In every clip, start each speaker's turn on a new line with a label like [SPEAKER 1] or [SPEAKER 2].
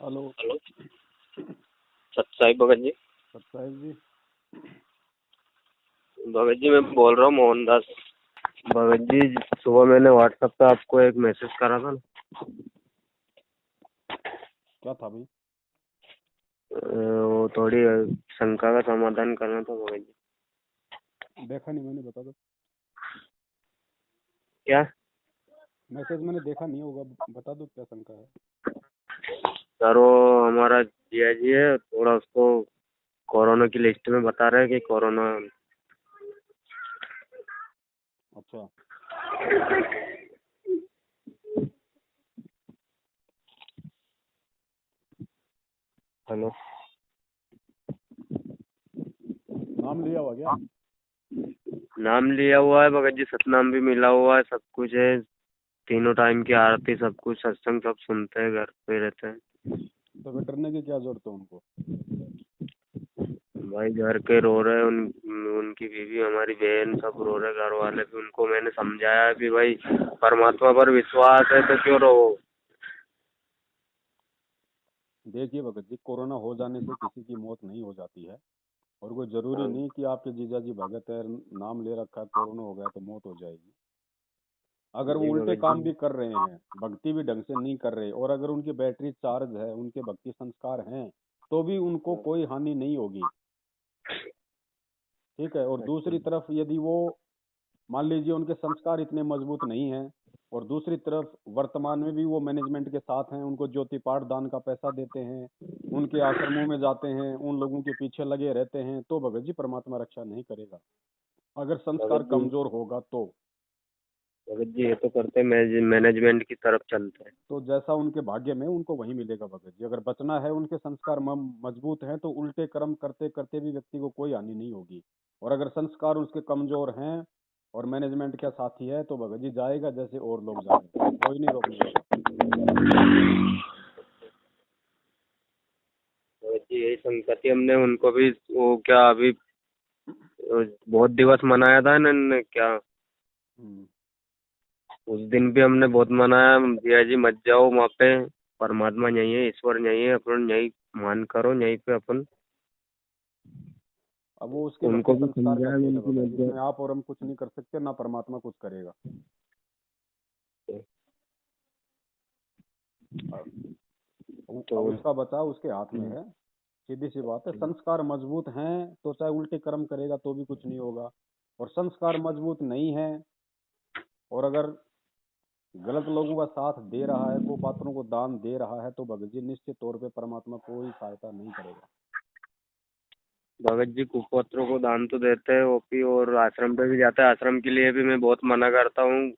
[SPEAKER 1] Hello.
[SPEAKER 2] Hello. सत्साई Bhagat ji.
[SPEAKER 1] सत्साहिब जी।
[SPEAKER 2] भगत जी मैं बोल रहा हूँ मोहनदास। भगत जी सुबह मैंने व्हाट्सएप पे आपको एक मैसेज करा था ना।
[SPEAKER 1] क्या था भाई?
[SPEAKER 2] वो थोड़ी शंका का समाधान करना था भगत जी।
[SPEAKER 1] देखा नहीं मैंने, बता दो।
[SPEAKER 2] क्या
[SPEAKER 1] मैसेज मैंने देखा नहीं होगा, बता दो क्या शंका है।
[SPEAKER 2] सर, वो हमारा जिया जी है, थोड़ा उसको कोरोना की लिस्ट में बता रहे हैं कि कोरोना।
[SPEAKER 1] अच्छा।
[SPEAKER 2] हेलो।
[SPEAKER 1] नाम लिया हुआ क्या?
[SPEAKER 2] नाम लिया हुआ है भगत जी, सतनाम भी मिला हुआ है, सब कुछ है। तीनों टाइम की आरती, सब कुछ, सत्संग सब सुनते हैं, घर पे रहते हैं।
[SPEAKER 1] तो फिर डरने की क्या जरूरत है उनको?
[SPEAKER 2] भाई घर के रो रहे हैं, उनकी बीवी, हमारी बहन, सब रो रहे, घर वाले भी। उनको मैंने समझाया है कि भाई परमात्मा पर विश्वास है तो क्यों रो।
[SPEAKER 1] देखिए भगत जी, कोरोना हो जाने से किसी की मौत नहीं हो जाती है। और कोई जरूरी नहीं कि आपके जीजा जी भगत है, नाम ले रखा है, कोरोना हो गया तो मौत हो जाएगी। अगर वो
[SPEAKER 2] जी
[SPEAKER 1] उल्टे
[SPEAKER 2] भगत
[SPEAKER 1] काम
[SPEAKER 2] जी।
[SPEAKER 1] भी कर रहे हैं, भक्ति भी ढंग से नहीं कर रहे, और अगर उनकी बैटरी चार्ज है, उनके भक्ति संस्कार हैं, तो भी उनको कोई हानि नहीं होगी। ठीक है। और
[SPEAKER 2] अच्छा।
[SPEAKER 1] दूसरी तरफ यदि वो, मान लीजिए उनके संस्कार इतने मजबूत नहीं हैं, और दूसरी तरफ वर्तमान में भी वो मैनेजमेंट के साथ हैं, उनको ज्योति पाठ दान का पैसा देते हैं, उनके आश्रमों में जाते हैं, उन लोगों के पीछे लगे रहते हैं, तो भगत जी परमात्मा रक्षा नहीं करेगा अगर संस्कार
[SPEAKER 2] भगत जी,
[SPEAKER 1] कमजोर होगा तो।
[SPEAKER 2] भगत जी ये तो करते मैनेजमेंट की तरफ चलते हैं।
[SPEAKER 1] तो जैसा उनके भाग्य में, उनको वही मिलेगा भगत जी। अगर बचना है, उनके संस्कार मजबूत हैं, तो उल्टे कर्म करते करते भी व्यक्ति को कोई हानि नहीं होगी। और अगर संस्कार उसके कमजोर हैं और मैनेजमेंट का साथी है, तो भगत जी जाएगा जैसे और लोग जा रहे हैं, कोई नहीं रोकने वाला।
[SPEAKER 2] भगत जी यही संगति हमने उनको भी, वो क्या अभी बहुत दिवस मनाया था ना इन्होंने, क्या
[SPEAKER 1] हम्म।
[SPEAKER 2] उस दिन भी हमने बहुत मनाया, भैया जी मत जाओ वहाँ पे, परमात्मा यही है, ईश्वर यही है, अपन यही मान करो, यहीं पे अपन।
[SPEAKER 1] अब वो उसके भक्ति
[SPEAKER 2] उनको भी
[SPEAKER 1] संस्कार का
[SPEAKER 2] समझाया
[SPEAKER 1] खेल है
[SPEAKER 2] उनकी
[SPEAKER 1] भगत जी,
[SPEAKER 2] मत
[SPEAKER 1] इसमें आप और हम कुछ नहीं कर सकते, ना परमात्मा कुछ करेगा।
[SPEAKER 2] जाओ।
[SPEAKER 1] अब
[SPEAKER 2] तो
[SPEAKER 1] अब उसका बचाव उसके हाथ में है। सीधी सी बात है, संस्कार मजबूत हैं तो चाहे उल्टे कर्म करेगा तो भी कुछ नहीं होगा। और संस्कार मजबूत नहीं है, और अगर गलत लोगों का साथ दे रहा है, कुपात्रों को दान दे रहा है, तो भगत जी निश्चित तौर पे परमात्मा कोई सहायता नहीं करेगा।
[SPEAKER 2] भगत जी कुपौत्रों को दान तो देते हैं ओपी, और आश्रम पे भी जाते हैं, आश्रम के लिए भी मैं बहुत मना करता हूँ,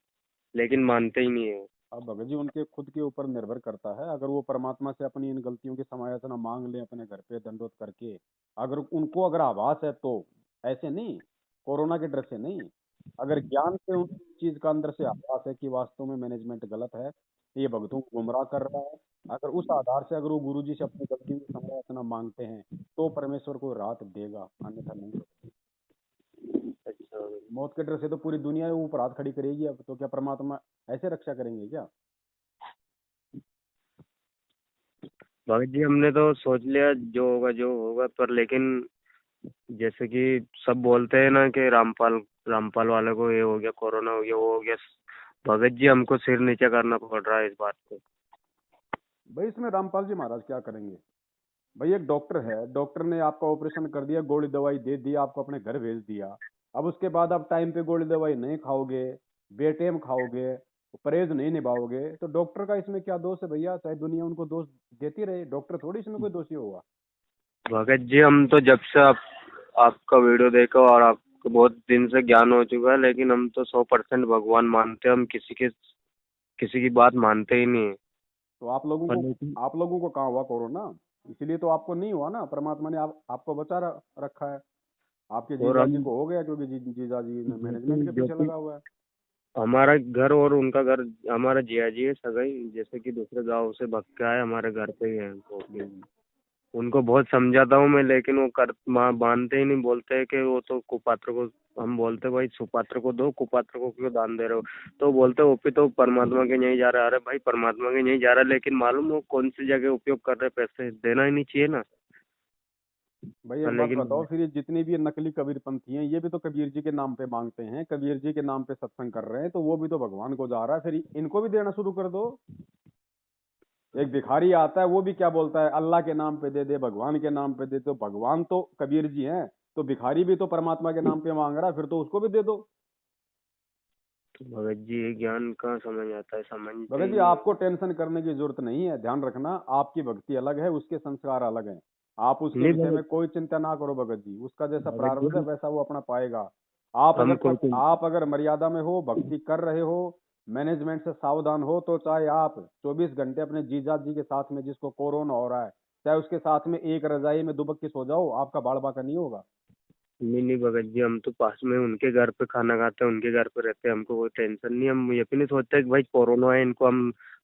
[SPEAKER 2] लेकिन मानते ही नहीं है।
[SPEAKER 1] अब भगत जी उनके खुद के ऊपर निर्भर करता है। अगर वो परमात्मा से अपनी इन गलतियों की समायाचना मांग ले, अपने घर पे दंडोत करके, अगर उनको अगर आभास है तो, ऐसे नहीं, कोरोना के डर से नहीं, अगर ज्ञान से उन चीज का अंदर से आभास है कि वास्तव में मैनेजमेंट गलत है, ये भक्तों को गुमराह कर रहा है, अगर उस आधार से अगर वो गुरु जी से अपनी गलतियों की समायाचना मांगते हैं, तो परमेश्वर को राहत देगा, अन्यथा नहीं।
[SPEAKER 2] अच्छा
[SPEAKER 1] मौत के डर से तो पूरी दुनिया ऊपर हाथ खड़ी करेगी, अब तो क्या परमात्मा ऐसे रक्षा करेंगे क्या?
[SPEAKER 2] भगत जी, हमने तो सोच लिया जो होगा, पर लेकिन जैसे कि सब बोलते हैं ना कि रामपाल रामपाल वाले को ये हो गया, कोरोना हो गया, वो हो गया। भगत जी हमको सिर नीचे करना पड़ रहा है इस बात को।
[SPEAKER 1] भाई इसमें रामपाल जी महाराज क्या करेंगे? भाई एक डॉक्टर है, डॉक्टर ने आपका ऑपरेशन कर दिया, गोली दवाई दे दी, आपको अपने घर भेज दिया। अब उसके बाद आप टाइम पे गोली दवाई नहीं खाओगे, बेटेम खाओगे, परहेज नहीं निभाओगे, तो डॉक्टर का इसमें क्या दोष है भैया? चाहे दुनिया उनको दोष देती रहे, डॉक्टर थोड़ी इसमें कोई दोषी होगा।
[SPEAKER 2] भगत जी हम तो जब से आपका वीडियो देखा और आपको बहुत दिन से ज्ञान हो चुका है, लेकिन हम तो 100% भगवान मानते हैं, हम किसी की बात मानते ही नहीं है।
[SPEAKER 1] तो आप लोगों
[SPEAKER 2] पर
[SPEAKER 1] को,
[SPEAKER 2] लेकिन
[SPEAKER 1] आप लोगों को कहाँ हुआ कोरोना? इसलिए तो आपको नहीं हुआ ना, परमात्मा ने आपको बचा रखा है। आपके
[SPEAKER 2] और
[SPEAKER 1] जीजा जी
[SPEAKER 2] हम
[SPEAKER 1] को हो गया क्योंकि जीजा जी
[SPEAKER 2] जो
[SPEAKER 1] मैनेजमेंट
[SPEAKER 2] कि
[SPEAKER 1] के
[SPEAKER 2] जो
[SPEAKER 1] पीछे
[SPEAKER 2] कि
[SPEAKER 1] लगा हुआ है।
[SPEAKER 2] हमारा घर और उनका घर, हमारा जिया जी है सगाई, जैसे कि दूसरे गांव से भग के आए, हमारे घर पे ही है वो भी। उनको बहुत समझाता हूँ मैं, लेकिन वो मानते ही नहीं, बोलते हैं कि वो तो कुपात्र को, हम बोलते भाई सुपात्र को दो, कुपात्र को क्यों दान दे रहे हो? तो बोलते ओपी तो परमात्मा के नहीं जा रहा। अरे भाई परमात्मा के नहीं जा रहा, लेकिन मालूम वो कौन सी जगह उपयोग कर रहे पैसे, देना ही नहीं चाहिए ना।
[SPEAKER 1] भाई
[SPEAKER 2] हाँ,
[SPEAKER 1] एक बात
[SPEAKER 2] लेकिन
[SPEAKER 1] बताओ, फिर ये जितनी भी ये नकली कबीरपंथी हैं, ये भी तो कबीर जी के नाम पे मांगते हैं, कबीर जी के नाम पे सत्संग कर रहे हैं, तो वो भी तो भगवान को जा रहा है, फिर इनको भी देना शुरू कर दो। एक भिखारी आता है, वो भी क्या बोलता है, अल्लाह के नाम पे दे दे, भगवान के नाम पे दे, तो भगवान तो कबीर जी हैं, तो भिखारी भी तो परमात्मा के नाम पे मांग रहा है, फिर तो उसको भी दे दो।
[SPEAKER 2] भगत जी ये ज्ञान कहाँ समझ आता है, समझते
[SPEAKER 1] भगत
[SPEAKER 2] ही
[SPEAKER 1] जी
[SPEAKER 2] नहीं है।
[SPEAKER 1] आपको टेंशन करने की जरूरत नहीं है, ध्यान रखना, आपकी भक्ति अलग है, उसके संस्कार अलग हैं। आप उसके
[SPEAKER 2] नहीं
[SPEAKER 1] विषय में
[SPEAKER 2] भगत,
[SPEAKER 1] कोई चिंता ना करो भगत जी, उसका जैसा
[SPEAKER 2] भगत
[SPEAKER 1] प्रारब्ध है
[SPEAKER 2] जी
[SPEAKER 1] वैसा वो अपना पाएगा।
[SPEAKER 2] हम कोई
[SPEAKER 1] आप अगर मर्यादा में हो, भक्ति कर रहे हो, मैनेजमेंट से सावधान हो, तो चाहे आप 24 घंटे अपने जीजा जी के साथ में, जिसको कोरोना हो रहा है, चाहे उसके साथ में एक रजाई में दुबक के सो जाओ, आपका बाल बाका नहीं होगा।
[SPEAKER 2] नहीं नहीं भगत जी, हम तो पास में उनके घर पे खाना खाते हैं, उनके घर पे रहते हैं, हमको कोई टेंशन नहीं। हम ये भी नहीं सोचते कि भाई कोरोना है इनको,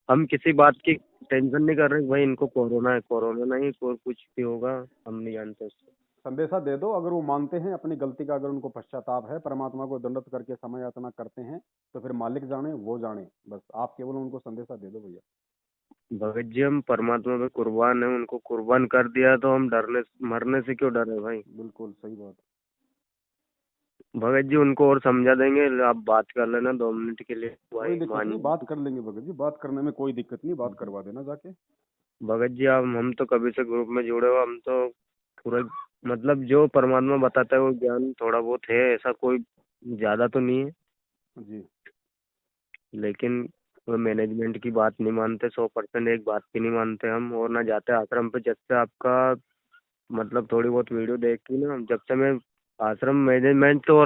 [SPEAKER 2] हम किसी बात की टेंशन नहीं कर रहे कि भाई इनको कोरोना है। कोरोना नहीं, कोई कुछ भी होगा, हम नहीं जानते उसको।
[SPEAKER 1] संदेशा दे दो, अगर वो मानते हैं अपनी गलती का, अगर उनको पश्चाताप है, परमात्मा को दंडवत करके समय यातना करते हैं, तो फिर मालिक जाने वो जाने, बस आप केवल उनको संदेशा दे दो भैया।
[SPEAKER 2] भगत जी हम परमात्मा पे कुर्बान है, उनको कुर्बान कर दिया तो हम डरने मरने से क्यों डरे भाई?
[SPEAKER 1] बिल्कुल सही बात।
[SPEAKER 2] भगत जी उनको और समझा देंगे, आप बात कर लेना 2 मिनट के लिए
[SPEAKER 1] कोई
[SPEAKER 2] भाई,
[SPEAKER 1] दिक्कत
[SPEAKER 2] मान।
[SPEAKER 1] नहीं, बात कर लेंगे भगत जी, बात करने में कोई दिक्कत नहीं, बात करवा देना जाके।
[SPEAKER 2] भगत जी हम तो कभी से ग्रुप में जुड़े हो, हम तो पूरा मतलब जो परमात्मा बताता है वो ज्ञान थोड़ा बहुत है, ऐसा कोई ज्यादा तो नहीं है।
[SPEAKER 1] जी।
[SPEAKER 2] लेकिन वो मैनेजमेंट की बात नहीं मानते, 100% एक बात की नहीं मानते हम, और ना जाते आश्रम पे। जब से आपका मतलब थोड़ी बहुत वीडियो देखी ना, जब से मैं आश्रम मैनेजमेंट तो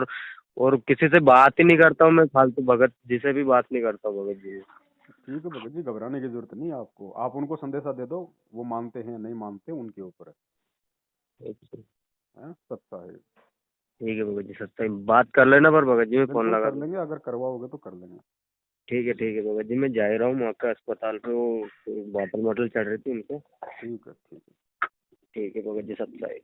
[SPEAKER 2] और किसी से बात ही नहीं करता हूँ, मैं फालतू भगत जी से भी बात नहीं करता हूँ भगत जी।
[SPEAKER 1] ठीक है भगत जी, घबराने की जरूरत नहीं है आपको, आप उनको संदेशा दे दो, वो मानते हैं नहीं मानते उनके ऊपर
[SPEAKER 2] अच्छा,
[SPEAKER 1] है, सच्चा है।
[SPEAKER 2] ठीक है भगत जी, सच्चाई बात कर लेना, पर भगत जी मैं फोन
[SPEAKER 1] बिल्कुल
[SPEAKER 2] लगा
[SPEAKER 1] कर
[SPEAKER 2] दूँ।
[SPEAKER 1] लेंगे, अगर करवाओगे तो कर लेंगे।
[SPEAKER 2] ठीक है भगत जी, मैं जा ही रहा हूँ वहाँ का अस्पताल पे, वो बॉटल वॉटल चढ़ रही थी उनको।
[SPEAKER 1] ठीक है, ठीक है।
[SPEAKER 2] ठीक है भगत जी, सच्चाई।